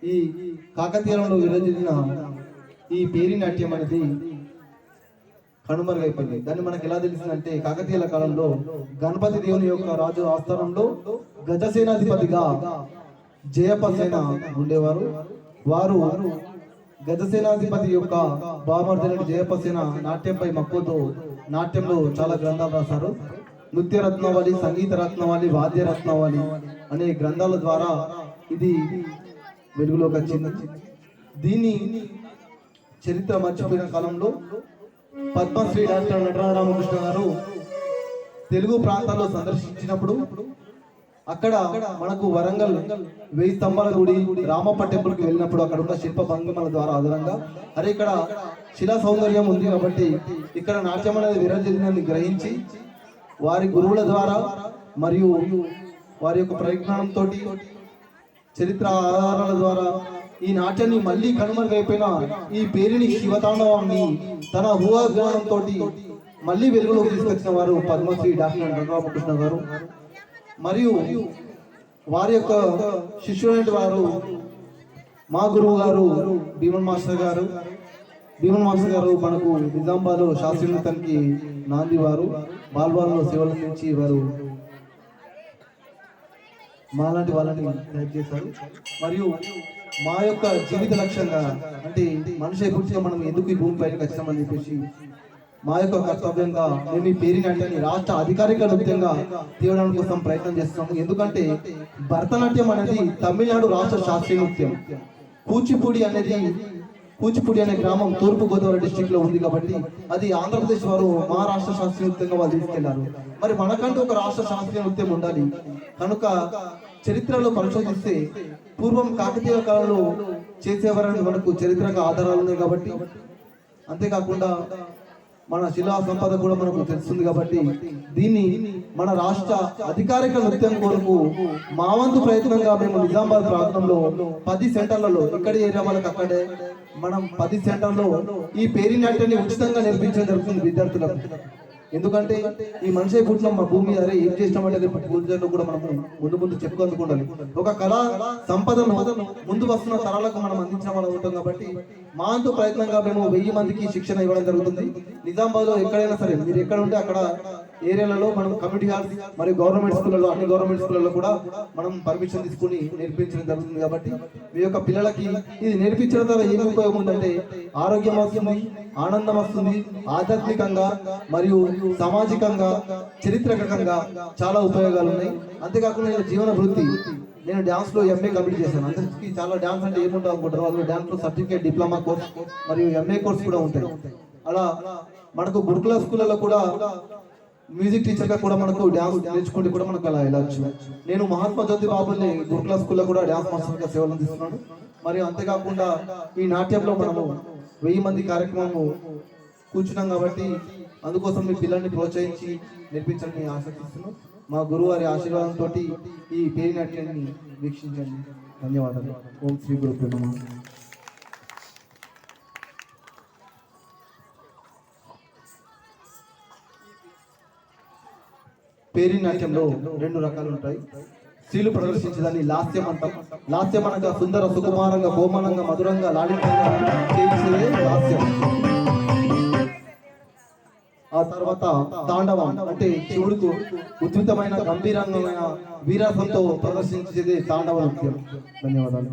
ఈ కాకతీయులలో విరజిల్లిన ఈ పేరి నాట్యం అనేది కనుమరుగైపోయింది. దాన్ని మనకు ఎలా తెలిసిందంటే, కాకతీయుల కాలంలో గణపతి దేవుని యొక్క రాజు ఆస్థానంలో గజసేనాధిపతిగా జయపసేన ఉండేవారు. వారు గజసేనాధిపతి యొక్క బామర్దైన జయపసేన నాట్యంపై మక్కువతో నాట్యంలో చాలా గ్రంథాలు రాశారు. నృత్య రత్నావళి, సంగీత రత్నావళి, వాద్య రత్నావళి అనే గ్రంథాల ద్వారా ఇది వెలుగులోకి వచ్చింది. దీన్ని చరిత్ర మర్చిపోయిన కాలంలో పద్మశ్రీ డాక్టర్ నటరాజ రామకృష్ణ గారు తెలుగు ప్రాంతాల్లో సందర్శించినప్పుడు అక్కడ మనకు వరంగల్ 1000 స్తంభాల గుడి, రామప్ప టెంపుల్కి వెళ్ళినప్పుడు అక్కడ ఉన్న శిల్ప భంగిమల ద్వారా ఆధారంగా అరే ఇక్కడ శిలా సౌందర్యం ఉంది కాబట్టి ఇక్కడ నాట్యం అనేది విరజిల్లిందని గ్రహించి వారి గురువుల ద్వారా మరియు వారి యొక్క ప్రయత్నంతో చరిత్ర ఆధారాల ద్వారా ఈ నాట్యాన్ని మళ్ళీ కనుమరుగైపోయిన ఈ పేరుని శివతాండవాన్ని తన ఊహాజ్ఞానంతో మళ్ళీ వెలుగులోకి తీసుకొచ్చిన వారు పద్మశ్రీ డాక్టర్ రామకృష్ణ గారు. మరియు వారి యొక్క శిష్యులైన వారు మా గురువు గారు భీమన్ మాస్టర్ గారు. భీమన్ మాస్టర్ గారు మనకు నిజామాబాద్లో శాస్త్రీయ నృత్యానికి నాంది. వారు బాల్వాలలో సేవలు అందించి వారు మాలాంటి వాళ్ళని హెల్ప్ చేశారు. మరియు మా యొక్క జీవిత లక్ష్యంగా అంటే మనిషి పూర్తిగా మనం ఎందుకు ఈ భూమి పైన వచ్చామని చెప్పేసి మా యొక్క కర్తవ్యంగా మేము ఈ పేరు నాట్యాన్ని రాష్ట్ర అధికారిక నృత్యంగా తీయడానికి కోసం ప్రయత్నం చేస్తున్నాము. ఎందుకంటే భరతనాట్యం అనేది తమిళనాడు రాష్ట్ర శాస్త్రీయ నృత్యం. కూచిపూడి అనే గ్రామం తూర్పు గోదావరి డిస్ట్రిక్ట్ లో ఉంది కాబట్టి అది ఆంధ్రప్రదేశ్ వారు మహారాష్ట్ర శాస్త్రీయ నృత్యంగా వాళ్ళు తీసుకెళ్లారు. మరి మనకంటూ ఒక రాష్ట్ర శాస్త్రీయ నృత్యం ఉండాలి కనుక చరిత్రలో పరిశోధిస్తే పూర్వం కాకతీయ కాలంలో చేసేవారని మనకు చరిత్రగా ఆధారాలు ఉన్నాయి కాబట్టి, అంతేకాకుండా మన శిలా సంపద కూడా మనకు తెలుస్తుంది కాబట్టి దీన్ని మన రాష్ట్ర అధికారిక నృత్యం కొరకు మా వంతు ప్రయత్నంగా మేము నిజామాబాద్ ప్రాంతంలో 10 సెంటర్లలో ఇక్కడ ఏరియా వాళ్ళకి అక్కడే మనం 10 సెంటర్లో ఈ పేరి నాట్యాన్ని ఉచితంగా నేర్పించడం జరుగుతుంది విద్యార్థులకు. ఎందుకంటే ఈ మనిషి పుట్టిన మా భూమి అరే ఏం చేసినామంటే పూజలో కూడా మనం ముందు చెప్పుకుండాలి. ఒక కళా సంపదను ముందు వస్తున్న తరాలకు మనం అందించడం వల్ల ఉంటాం కాబట్టి మా అంతు ప్రయత్నంగా మేము 1000 మందికి శిక్షణ ఇవ్వడం జరుగుతుంది. నిజామాబాద్ లో ఎక్కడైనా సరే మీరు ఎక్కడ ఉంటే అక్కడ ఏరియాలలో మనం కమ్యూనిటీ హాల్స్ మరియు గవర్నమెంట్ స్కూళ్ళలో అన్ని గవర్నమెంట్ స్కూళ్ళలో కూడా మనం పర్మిషన్ తీసుకుని నేర్పించడం జరుగుతుంది. కాబట్టి మీ యొక్క పిల్లలకి ఇది నేర్పించడం ద్వారా ఏమి ఉపయోగం ఉందంటే ఆరోగ్యం వస్తుంది, ఆనందం వస్తుంది, ఆధ్యాత్మికంగా మరియు సామాజికంగా చరిత్రకంగా చాలా ఉపయోగాలు ఉన్నాయి. అంతేకాకుండా నేను జీవన వృత్తి నేను డాన్స్ లో MA కంప్లీట్ చేశాను. అందరికీ చాలా డాన్స్ అంటే ఏముంటుంది అనుకుంటారు వాళ్ళు. డాన్స్ లో సర్టిఫికేట్, డిప్లొమా కోర్స్ మరియు MA కోర్స్ కూడా ఉంటాయి. అలా మనకు గురుకుల స్కూళ్ళలో కూడా మ్యూజిక్ టీచర్ గా కూడా మనకు డాన్స్ నేర్చుకుంటే కూడా మనకు అలా వెళ్ళచ్చు. నేను మహాత్మా జ్యోతి బాబుని గురుకుల స్కూల్లో కూడా డాన్స్ మాస్టర్ గా సేవలు అందిస్తున్నాను. మరియు అంతేకాకుండా ఈ నాట్యంలో మనము 1000 మంది కార్యక్రమము కూర్చున్నాం కాబట్టి అందుకోసం మీ పిల్లల్ని ప్రోత్సహించి నేర్పించాలని ఆశిస్తున్నాను. మా గురువు వారి ఆశీర్వాదంతో ఈ పేరి నాట్యాన్ని వీక్షించండి. ధన్యవాదాలు. ఓం శ్రీ గురుభ్యో నమః. పేరి నాట్యంలో 2 రకాలు ఉంటాయి. స్త్రీలు ప్రదర్శించేదాన్ని లాస్యం అంటాం. లాస్యం అనగా సుందర, సుకుమారంగా, కోమలంగా, మధురంగా, లాలితంగా చేయించేదే లాస్యం. ఆ తర్వాత తాండవం అంటే శివుడికి ఉద్భుతమైన గంభీరమైన వీరాసంతో ప్రదర్శించేదే తాండవ నృత్యం. ధన్యవాదాలు.